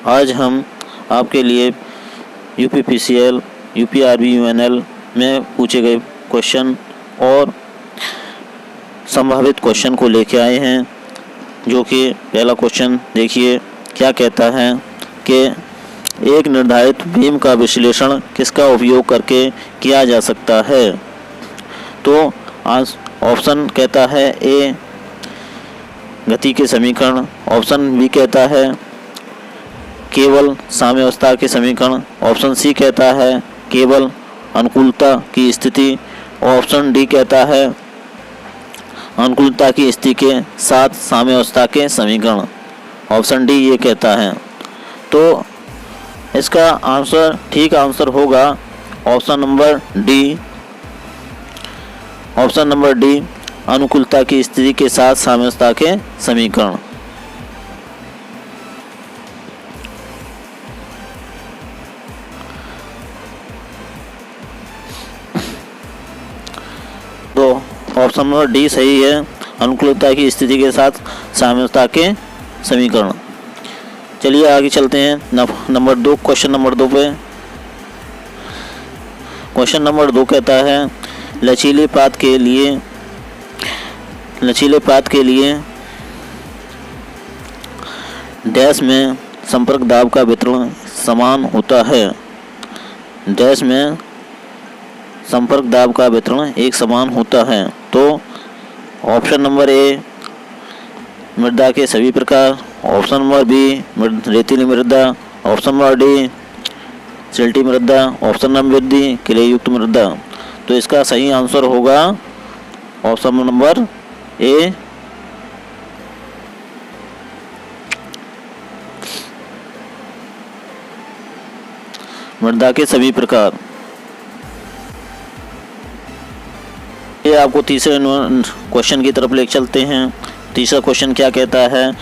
आज हम आपके लिए UPPCL, UPRB, UNL में पूछे गए क्वेश्चन और संभावित क्वेश्चन को लेके आए हैं। जो कि पहला क्वेश्चन देखिए क्या कहता है कि एक निर्धारित बीम का विश्लेषण किसका उपयोग करके किया जा सकता है। तो ऑप्शन कहता है ए गति के समीकरण, ऑप्शन बी कहता है केवल साम्यावस्था के समीकरण, ऑप्शन सी कहता है केवल अनुकूलता की स्थिति, ऑप्शन डी कहता है अनुकूलता की स्थिति के साथ साम्यावस्था के समीकरण। ऑप्शन डी ये कहता है। तो इसका आंसर ठीक आंसर होगा option number D. Option number D अनुकूलता की स्थिति के साथ साम्यावस्था के समीकरण। तो ऑप्शन नंबर डी सही है, अनुकूलता की स्थिति के साथ साम्यावस्था के समीकरण। चलिए आगे चलते हैं नंबर 2, क्वेश्चन नंबर 2 पे। क्वेश्चन नंबर 2 कहता है लचीले पात के लिए डैश में संपर्क दाब का वितरण समान होता है। डैश में संपर्क दाब का वितरण एक समान होता है। तो ऑप्शन नंबर ए मृदा के सभी प्रकार, ऑप्शन नंबर बी रेतीली मृदा, ऑप्शन नंबर डी सिल्टी मृदा, ऑप्शन नंबर डी क्ले युक्त मृदा। तो इसका सही आंसर होगा ऑप्शन नंबर ए मृदा के सभी प्रकार। ये आपको तीसरे क्वेश्चन की तरफ ले चलते हैं। तीसरा क्वेश्चन क्या कहता है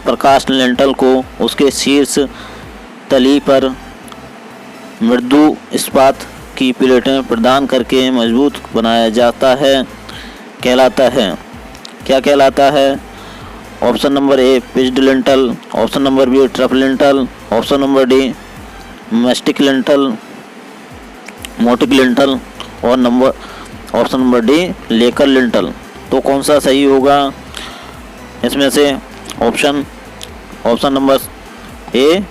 प्रकाश लेंटल को उसके शीर्ष तली पर मृदु इस्पात की प्लेटें प्रदान करके मजबूत बनाया जाता है कहलाता है। क्या कहलाता है? Option number A pitched lintel, option number B trough lintel, option number D mastic lintel, मोटिक लिंटल और ऑप्शन नंबर डी लेकर लिंटल। तो कौन सा सही होगा इसमें से? Option number A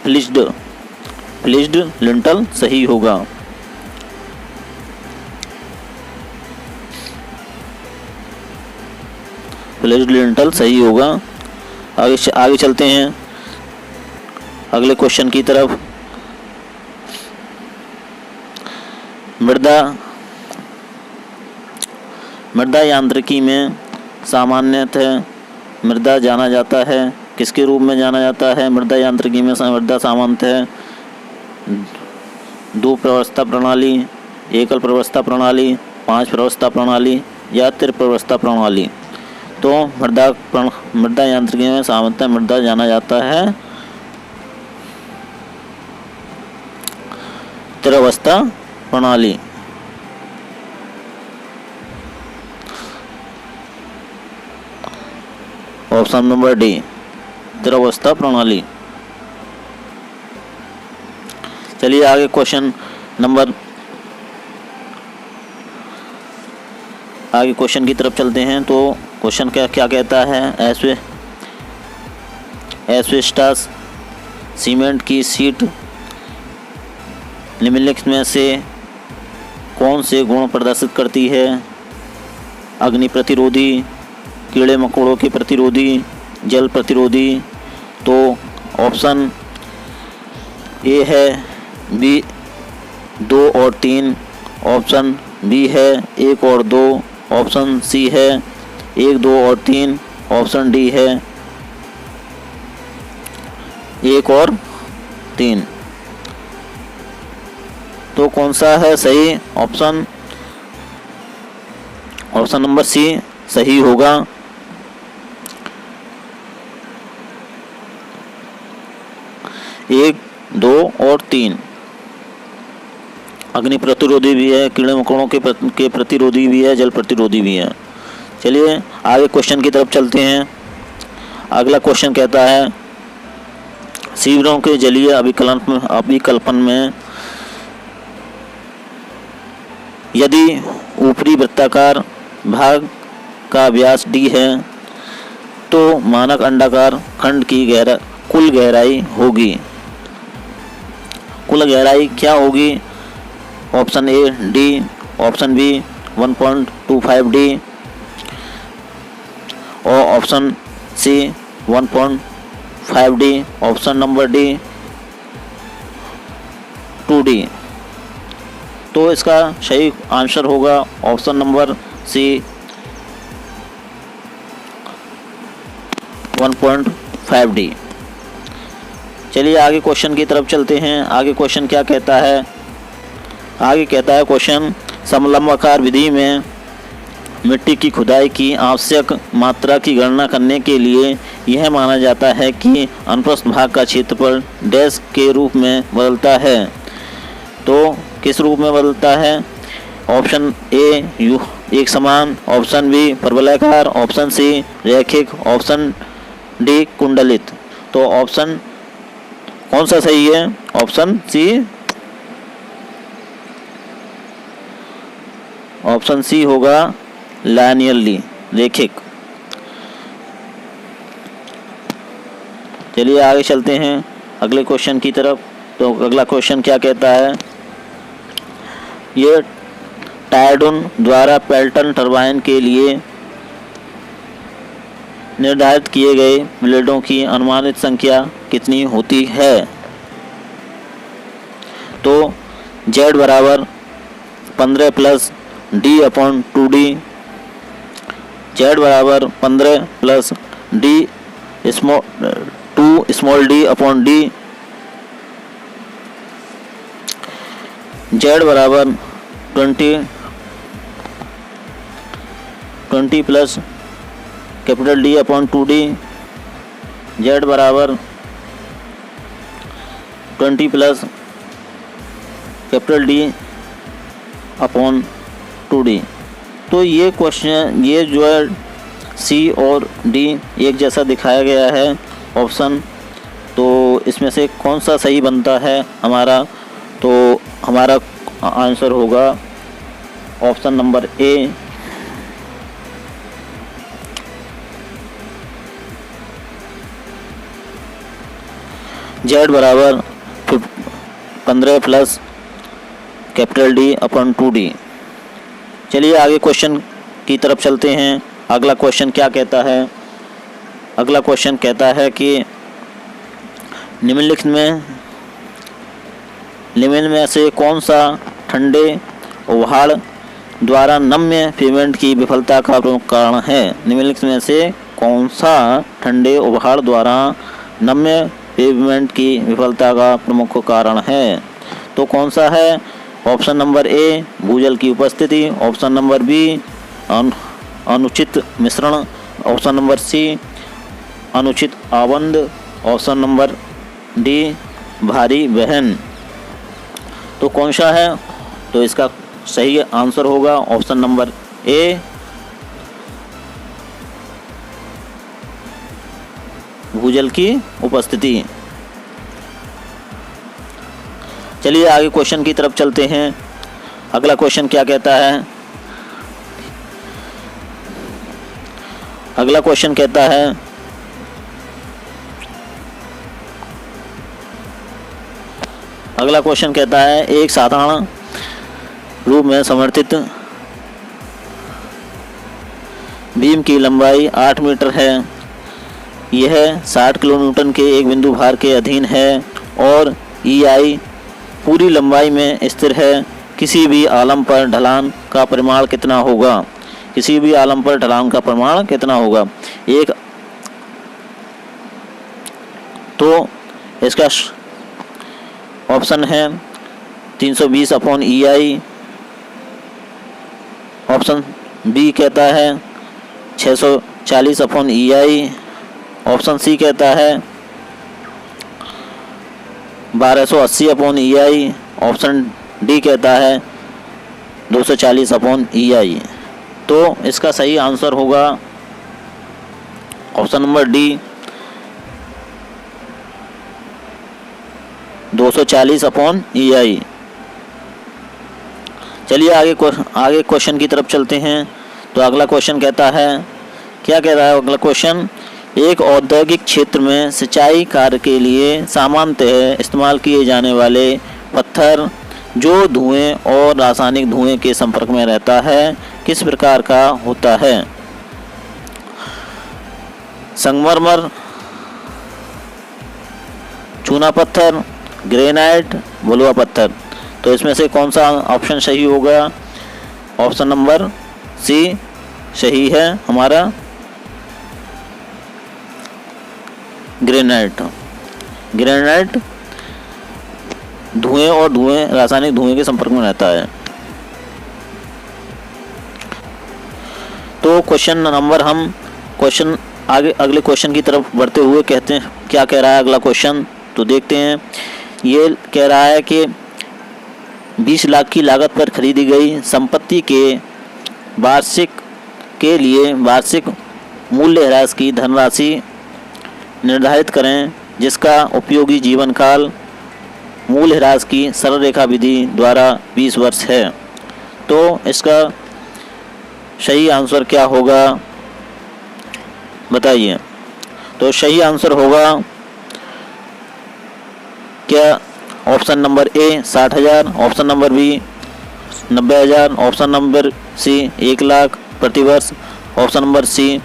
flitched lintel सही होगा। प्लिज्ड लिंटल सही होगा। आगे चलते हैं अगले क्वेश्चन की तरफ। मृदा यांत्रिकी में सामान्यतः मृदा जाना जाता है किसके रूप में जाना जाता है? मृदा यांत्रिकी में मृदा सामान्यतः 2 प्रवस्था प्रणाली, एकल प्रवस्था प्रणाली, 5 प्रवस्था प्रणाली या त्रिप्रवस्था प्रणाली। तो मृदा यांत्रिकी में सामान्यतः मृदा जाना जाता है त्रिअवस्था प्रणाली। ऑप्शन नंबर डी त्रिअवस्था प्रणाली। चलिए आगे क्वेश्चन की तरफ चलते हैं। तो क्वेश्चन क्या कहता है एस्बेस्टॉस सीमेंट की शीट निम्नलिखित में से कौन से गुण प्रदर्शित करती है? अग्नि प्रतिरोधी, कीड़े मकोड़ों के प्रतिरोधी, जल प्रतिरोधी। तो ऑप्शन ए है बी 2 और 3, ऑप्शन बी है 1 और 2, ऑप्शन सी है 1, 2 और 3, ऑप्शन डी है 1 और 3। तो कौन सा है सही? ऑप्शन नंबर सी सही होगा। 1, 2 और 3 अग्नि प्रतिरोधी भी है, कीड़े मकोड़ों के प्रतिरोधी भी है, जल प्रतिरोधी भी है। चलिए आगे क्वेश्चन की तरफ चलते हैं। अगला क्वेश्चन कहता है शिविरों के जलीय अभिकल्पन में यदि ऊपरी वृत्ताकार भाग का व्यास d है तो मानक अंडाकार खंड की कुल गहराई होगी। कुल गहराई क्या होगी? Option A d, option B 1.25 d और option C 1.5 d, option number D 2d। तो इसका सही आंसर होगा ऑप्शन नंबर सी 1.5 d। चलिए आगे क्वेश्चन की तरफ चलते हैं। आगे क्वेश्चन क्या कहता है? आगे कहता है क्वेश्चन समलंबाकार विधि में मिट्टी की खुदाई की आवश्यक मात्रा की गणना करने के लिए यह माना जाता है कि अनुप्रस्थ भाग का क्षेत्रफल डैश के रूप में बदलता है। तो किस रूप में बदलता है? ऑप्शन ए एक समान, ऑप्शन बी परवलयाकार, ऑप्शन सी रैखिक, ऑप्शन डी कुंडलित। तो ऑप्शन कौन सा सही है? Option C. ऑप्शन सी होगा लाइनियरली, रैखिक। चलिए आगे चलते हैं अगले क्वेश्चन की तरफ। तो अगला क्वेश्चन क्या कहता है? ये टायडून द्वारा पेल्टन टरबाइन के लिए निर्धारित किए गए ब्लेडों की अनुमानित संख्या कितनी होती है? तो Z बराबर 15 plus D upon 2D, Z बराबर 15 plus D 2 small d upon D, Z बराबर 20 plus capital D upon 2D, Z बराबर 20 plus capital D upon 2D। तो ये क्वेश्चन, ये जो है सी और डी एक जैसा दिखाया गया है ऑप्शन। तो इसमें से कौन सा सही बनता है हमारा? तो हमारा आंसर होगा ऑप्शन नंबर ए। Z बराबर 15 plus capital D upon 2D। चलिए आगे क्वेश्चन की तरफ चलते हैं। अगला क्वेश्चन क्या कहता है? अगला क्वेश्चन कहता है कि निम्नलिखित में से कौन सा ठंडे उबाड़ द्वारा नम्य पेमेंट की विफलता का प्रमुख कारण है? निम्नलिखित में से कौन सा ठंडे उबाड़ द्वारा नम्य पेमेंट की विफलता का प्रमुख कारण है? तो कौन सा है? ऑप्शन नंबर ए भूजल की उपस्थिति, ऑप्शन नंबर बी अनुचित मिश्रण, ऑप्शन नंबर सी अनुचित आबंध, ऑप्शन नंबर डी भारी वहन। तो कौन सा है? तो इसका सही आंसर होगा ऑप्शन नंबर ए भूजल की उपस्थिति। चलिए आगे क्वेश्चन की तरफ चलते हैं। अगला क्वेश्चन क्या कहता है? अगला क्वेश्चन कहता है अगला क्वेश्चन कहता है एक साधारण रूप में समर्थित बीम की लंबाई 8 मीटर है। यह 60 किलोन्यूटन के एक बिंदु भार के अधीन है और EI पूरी लंबाई में स्थिर है। किसी भी आलम पर ढलान का परिमाण कितना होगा? किसी भी आलम पर ढलान का परिमाण कितना होगा? एक तो इसका ऑप्शन है 320 अपॉन EI, ऑप्शन बी कहता है 640 अपॉन EI, ऑप्शन सी कहता है 1280 अपॉन EI, ऑप्शन डी कहता है 240 अपॉन EI। तो इसका सही आंसर होगा ऑप्शन नंबर डी 240/EI। चलिए आगे क्वेश्चन की तरफ चलते हैं। तो अगला क्वेश्चन कहता है, क्या कह रहा है अगला क्वेश्चन, एक औद्योगिक क्षेत्र में सिंचाई कार्य के लिए सामान्यतः इस्तेमाल किए जाने वाले पत्थर जो धुएं और रासायनिक धुएं के संपर्क में रहता है किस प्रकार का होता है? संगमरमर, चूना पत्थर, ग्रेनाइट, बलुआ पत्थर। तो इसमें से कौन सा ऑप्शन सही होगा? ऑप्शन नंबर सी सही है हमारा, ग्रेनाइट। ग्रेनाइट धुएं और रासायनिक धुएं के संपर्क में रहता है। तो अगले क्वेश्चन की तरफ बढ़ते हुए कहते हैं, क्या कह रहा है अगला क्वेश्चन, तो देखते हैं। ये कह रहा है कि 20 लाख की लागत पर खरीदी गई संपत्ति के वार्षिक मूल्यह्रास की धनराशि निर्धारित करें जिसका उपयोगी जीवन काल मूल्यह्रास की सरल रेखा विधि द्वारा 20 वर्ष है। तो इसका सही आंसर क्या होगा बताइए? तो सही आंसर होगा क्या? Option number A 60,000, option number B 90,000, option number C 1 lakh प्रतिवर्ष, ऑप्शन नंबर सी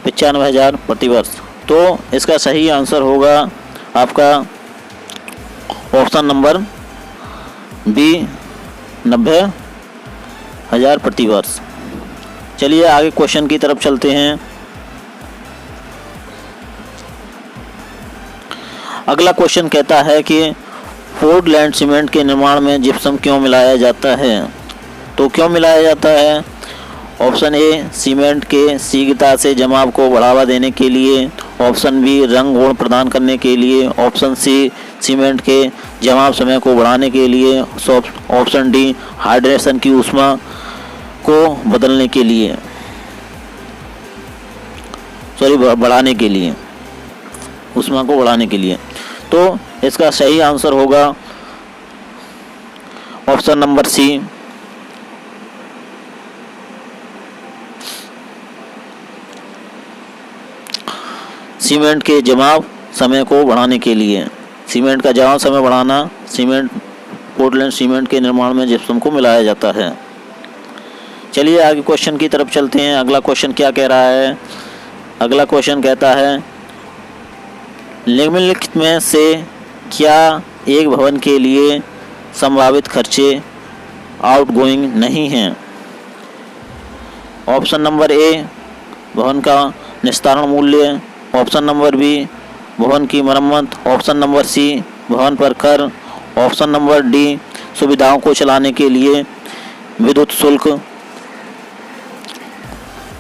95,000 प्रतिवर्ष। तो इसका सही आंसर होगा आपका ऑप्शन नंबर बी 90,000 प्रतिवर्ष। चलिए आगे क्वेश्चन की तरफ चलते हैं। अगला क्वेश्चन कहता है कि पोर्टलैंड सीमेंट के निर्माण में जिप्सम क्यों मिलाया जाता है? तो क्यों मिलाया जाता है? ऑप्शन ए सीमेंट के शीघ्रता से जमाव को बढ़ावा देने के लिए, ऑप्शन बी रंग गुण प्रदान करने के लिए, ऑप्शन सी सीमेंट के जमाव समय को बढ़ाने के लिए, ऑप्शन डी हाइड्रेशन की ऊष्मा को बदलने के लिए, बढ़ाने के लिए, ऊष्मा को बढ़ाने के लिए। तो इसका सही आंसर होगा ऑप्शन नंबर सी, सीमेंट के जमाव समय को बढ़ाने के लिए। सीमेंट का जमाव समय बढ़ाना, पोर्टलैंड सीमेंट के निर्माण में जिप्सम को मिलाया जाता है। चलिए आगे क्वेश्चन की तरफ चलते हैं। अगला क्वेश्चन क्या कह रहा है? अगला क्वेश्चन कहता है, निम्नलिखित में से क्या एक भवन के लिए संभावित खर्चे आउटगोइंग नहीं हैं? ऑप्शन नंबर ए भवन का निस्तारण मूल्य, ऑप्शन नंबर बी भवन की मरम्मत, ऑप्शन नंबर सी भवन पर कर, ऑप्शन नंबर डी सुविधाओं को चलाने के लिए विद्युत शुल्क।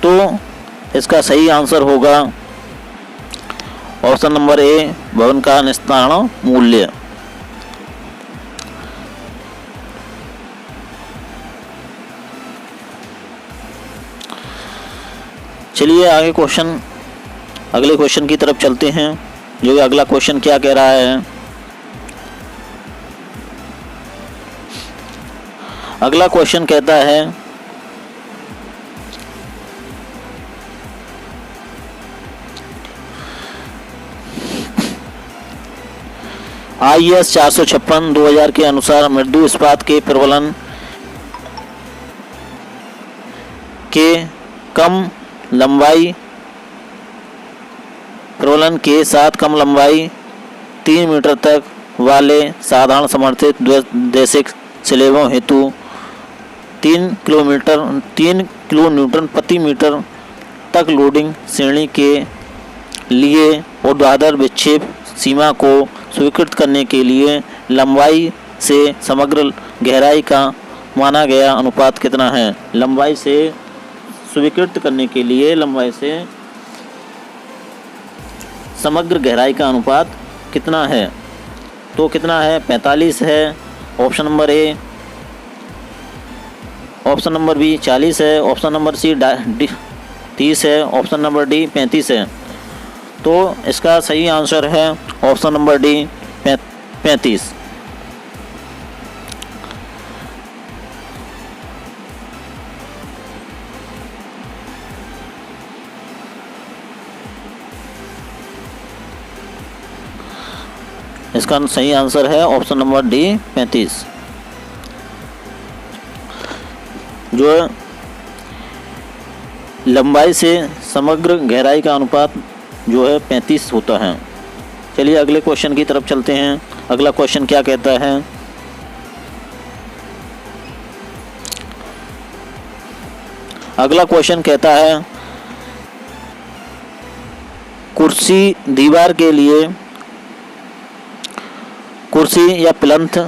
तो इसका सही आंसर होगा ऑप्शन नंबर ए भवन का निस्तारण मूल्य। चलिए अगले क्वेश्चन की तरफ चलते हैं। जो अगला क्वेश्चन क्या कह रहा है? अगला क्वेश्चन कहता है, IS 456/2000 के अनुसार मृदु इस्पात के प्रबलन के साथ कम लंबाई 3 मीटर तक वाले साधारण समर्थित द्वैशिक स्लेबों हेतु 3 किलो न्यूटन प्रति मीटर तक लोडिंग श्रेणी के लिए ऊर्ध्वाधर विक्षेप सीमा को स्वीकृत करने के लिए लंबाई से समग्र गहराई का माना गया अनुपात कितना है? लंबाई से स्वीकृत करने के लिए लंबाई से समग्र गहराई का अनुपात कितना है? तो कितना है? 45 है option number A, option number B 40 है, ऑप्शन नंबर सी 30 है, ऑप्शन नंबर डी 35 है। तो इसका सही आंसर है ऑप्शन नंबर डी 35। इसका सही आंसर है ऑप्शन नंबर डी 35। जो लंबाई से समग्र गहराई का अनुपात जो है 35 होता है। चलिए अगले क्वेश्चन की तरफ चलते हैं। अगला क्वेश्चन क्या कहता है, अगला क्वेश्चन कहता है कुर्सी दीवार के लिए कुर्सी या प्लंथ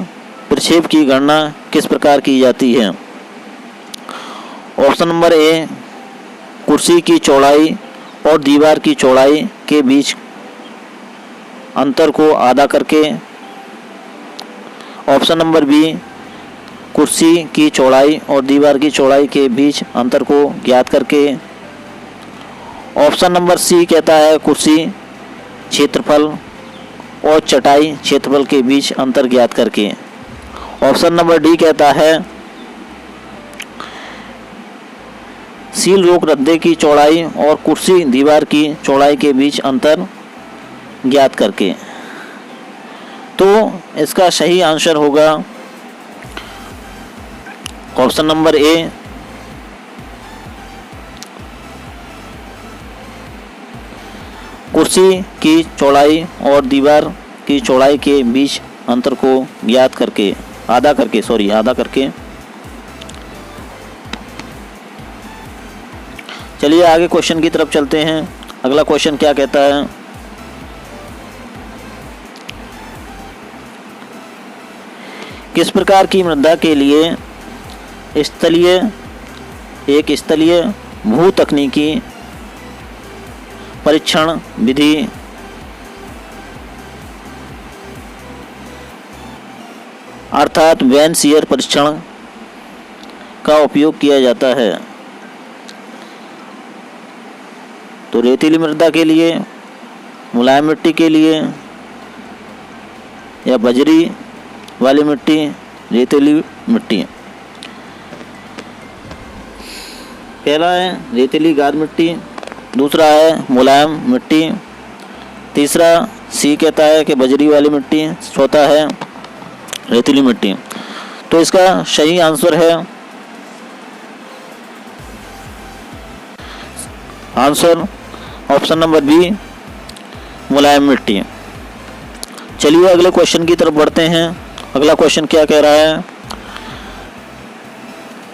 प्रक्षेप की गणना किस प्रकार की जाती है। ऑप्शन नंबर ए, कुर्सी की चौड़ाई और दीवार की चौड़ाई के बीच अंतर को आधा करके। ऑप्शन नंबर बी, कुर्सी की चौड़ाई और दीवार की चौड़ाई के बीच अंतर को ज्ञात करके। ऑप्शन नंबर सी कहता है कुर्सी क्षेत्रफल और चटाई क्षेत्रफल के बीच अंतर ज्ञात करके। ऑप्शन नंबर डी कहता है सील रोक रद्दे की चौड़ाई और कुर्सी दीवार की चौड़ाई के बीच अंतर ज्ञात करके। तो इसका सही आंसर होगा ऑप्शन नंबर ए, कुर्सी की चौड़ाई और दीवार की चौड़ाई के बीच अंतर को ज्ञात करके, आधा करके। चलिए आगे क्वेश्चन की तरफ चलते हैं। अगला क्वेश्चन क्या कहता है, किस प्रकार की मृदा के लिए एक स्थलीय भू तकनीकी परीक्षण विधि अर्थात वैन शियर परीक्षण का उपयोग किया जाता है। तो रेतीली मृदा के लिए, मुलायम मिट्टी के लिए या बजरी वाली मिट्टी, रेतीली मिट्टी। पहला है रेतीली गाद मिट्टी, दूसरा है मुलायम मिट्टी, तीसरा सी कहता है कि बजरी वाली मिट्टी, चौथा है रेतीली मिट्टी। तो इसका सही आंसर है ऑप्शन नंबर बी, मुलायम मिट्टी। चलिए अगले क्वेश्चन की तरफ बढ़ते हैं। अगला क्वेश्चन क्या कह रहा है,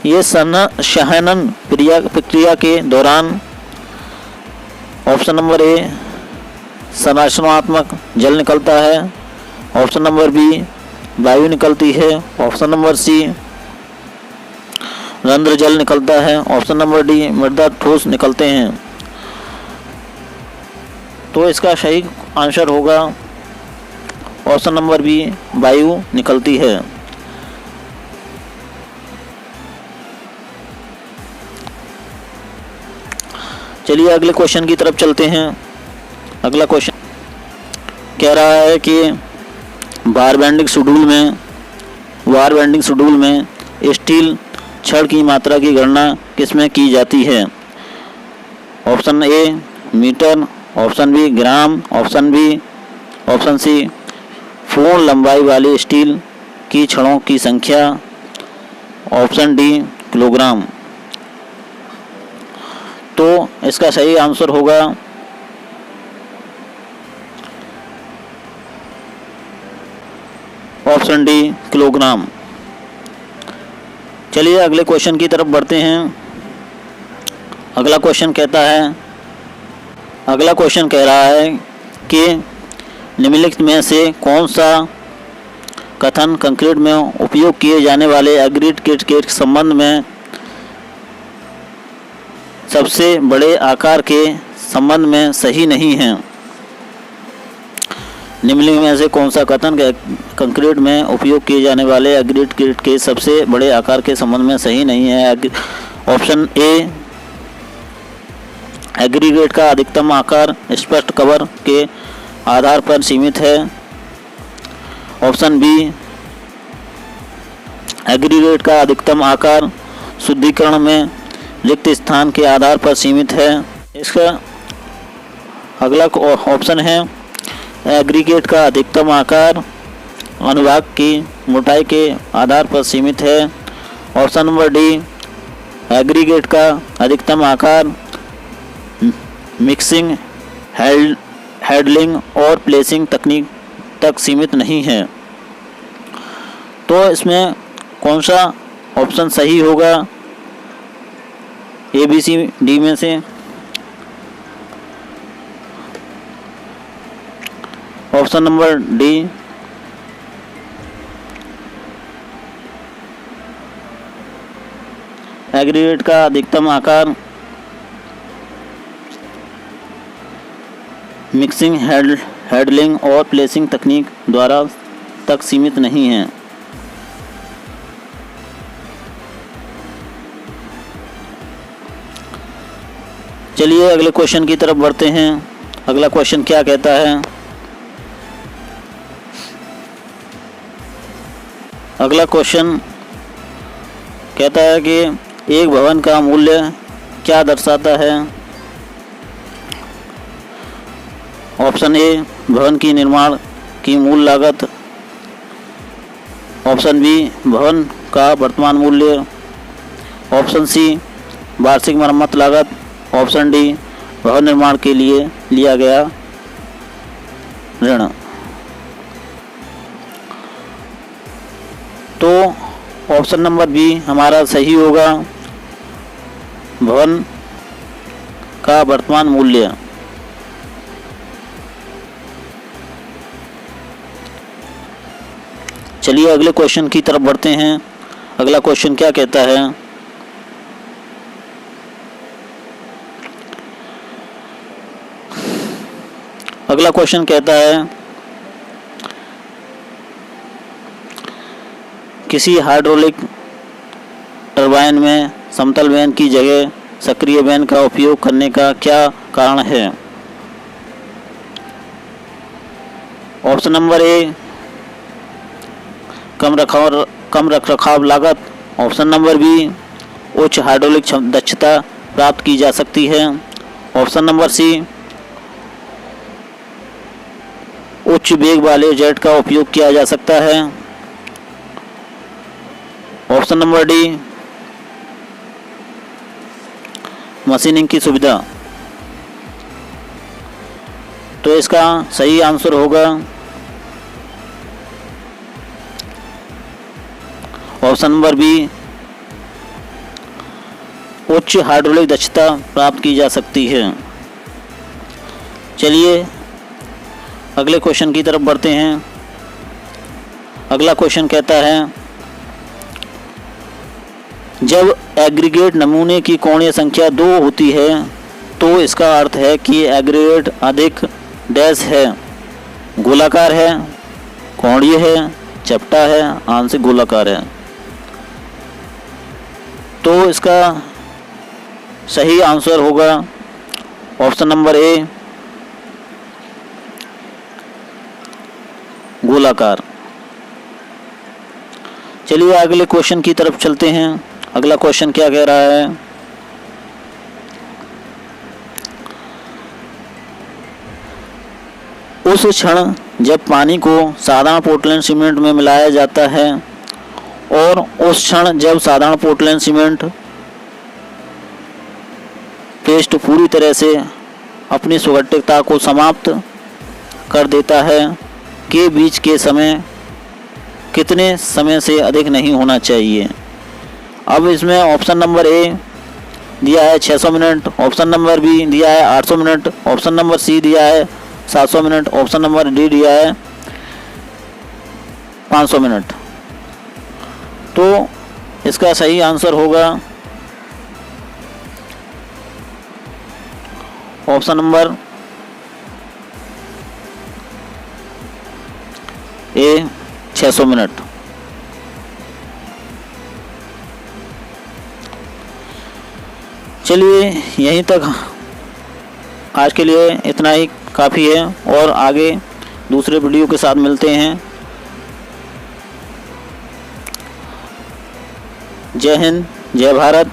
ये संहनन प्रक्रिया के दौरान ऑप्शन नंबर ए संरचनात्मक जल निकलता है, ऑप्शन नंबर बी वायु निकलती है, ऑप्शन नंबर सी रंध्र जल निकलता है, ऑप्शन नंबर डी मृदा ठोस निकलते हैं। तो इसका सही आंसर होगा ऑप्शन नंबर बी, वायु निकलती है। चलिए अगले क्वेश्चन की तरफ चलते हैं। अगला क्वेश्चन कह रहा है कि वार बेंडिंग शेड्यूल में स्टील छड़ की मात्रा की गणना किसमें की जाती है। Option A metre, option B gram, option C पूर्ण लंबाई वाली स्टील की छड़ों की संख्या, ऑप्शन डी किलोग्राम। तो इसका सही आंसर होगा ऑप्शन डी किलोग्राम। चलिए अगले क्वेश्चन की तरफ बढ़ते हैं। अगला क्वेश्चन कह रहा है कि निम्नलिखित में से कौन सा कथन कंक्रीट में उपयोग किए जाने वाले एग्रीगेट के संबंध में सबसे बड़े आकार के संबंध में सही नहीं है। निम्नलिखित में से कौन सा कथन कंक्रीट में उपयोग किए जाने वाले एग्रीगेट के सबसे बड़े आकार के संबंध में सही नहीं है। ऑप्शन ए एग्रीगेट का अधिकतम आकार स्पष्ट कवर के आधार पर सीमित है, ऑप्शन बी, एग्रीगेट का अधिकतम आकार शुद्धिकरण में रिक्त स्थान के आधार पर सीमित है। इसका अगला ऑप्शन है, एग्रीगेट का अधिकतम आकार अनुभाग की मोटाई के आधार पर सीमित है। ऑप्शन नंबर डी, एग्रीगेट का अधिकतम आकार मिक्सिंग, हैंडलिंग और प्लेसिंग तकनीक तक सीमित नहीं है। तो इसमें कौन सा ऑप्शन सही होगा ए, बी, सी, डी में से? ऑप्शन नंबर डी, एग्रीगेट का अधिकतम आकार मिक्सिंग, हैंडलिंग और प्लेसिंग तकनीक द्वारा तक सीमित नहीं है। चलिए अगले क्वेश्चन की तरफ बढ़ते हैं। अगला क्वेश्चन क्या कहता है? अगला क्वेश्चन कहता है कि एक भवन का मूल्य क्या दर्शाता है? ऑप्शन ए, भवन की निर्माण की मूल लागत। ऑप्शन बी, भवन का वर्तमान मूल्य। ऑप्शन सी, वार्षिक मरम्मत लागत। ऑप्शन डी, भवन निर्माण के लिए लिया गया ऋण। तो ऑप्शन नंबर बी हमारा सही होगा, भवन का वर्तमान मूल्य। चलिए अगले क्वेश्चन की तरफ बढ़ते हैं। अगला क्वेश्चन क्या कहता है? अगला क्वेश्चन कहता है, किसी हाइड्रोलिक टरबाइन में समतल वेन की जगह सक्रिय वेन का उपयोग करने का क्या कारण है? ऑप्शन नंबर ए, कम रखरखाव लागत। ऑप्शन नंबर बी, उच्च हाइड्रोलिक दक्षता प्राप्त की जा सकती है। ऑप्शन नंबर सी, उच्च वेग वाले जेट का उपयोग किया जा सकता है। ऑप्शन नंबर डी, मशीनिंग की सुविधा। तो इसका सही आंसर होगा ऑप्शन नंबर बी, उच्च हाइड्रोलिक दक्षता प्राप्त की जा सकती है। चलिए अगले क्वेश्चन की तरफ बढ़ते हैं। अगला क्वेश्चन कहता है, जब एग्रीगेट नमूने की कोणीय संख्या 2 होती है तो इसका अर्थ है कि एग्रीगेट अधिक डैश है, गोलाकार है, कोणीय है, चपटा है, आंशिक गोलाकार है। तो इसका सही आंसर होगा ऑप्शन नंबर ए, गोलाकार। चलिए अगले क्वेश्चन की तरफ चलते हैं। अगला क्वेश्चन क्या कह रहा है? उस क्षण जब पानी को साधारण पोर्टलैंड सीमेंट में मिलाया जाता है और उस क्षण जब साधारण पोर्टलैंड सीमेंट पेस्ट पूरी तरह से अपनी सुगठितता को समाप्त कर देता है के बीच के समय कितने समय से अधिक नहीं होना चाहिए? अब इसमें ऑप्शन नंबर ए दिया है 600 मिनट, ऑप्शन नंबर बी दिया है 800 मिनट, ऑप्शन नंबर सी दिया है 700 मिनट, ऑप्शन नंबर डी दिया है 500 मिनट। तो इसका सही आंसर होगा ऑप्शन नंबर ए, 600 मिनट। चलिए यहीं तक आज के लिए इतना ही काफ़ी है और आगे दूसरे वीडियो के साथ मिलते हैं। जय हिंद, जय भारत।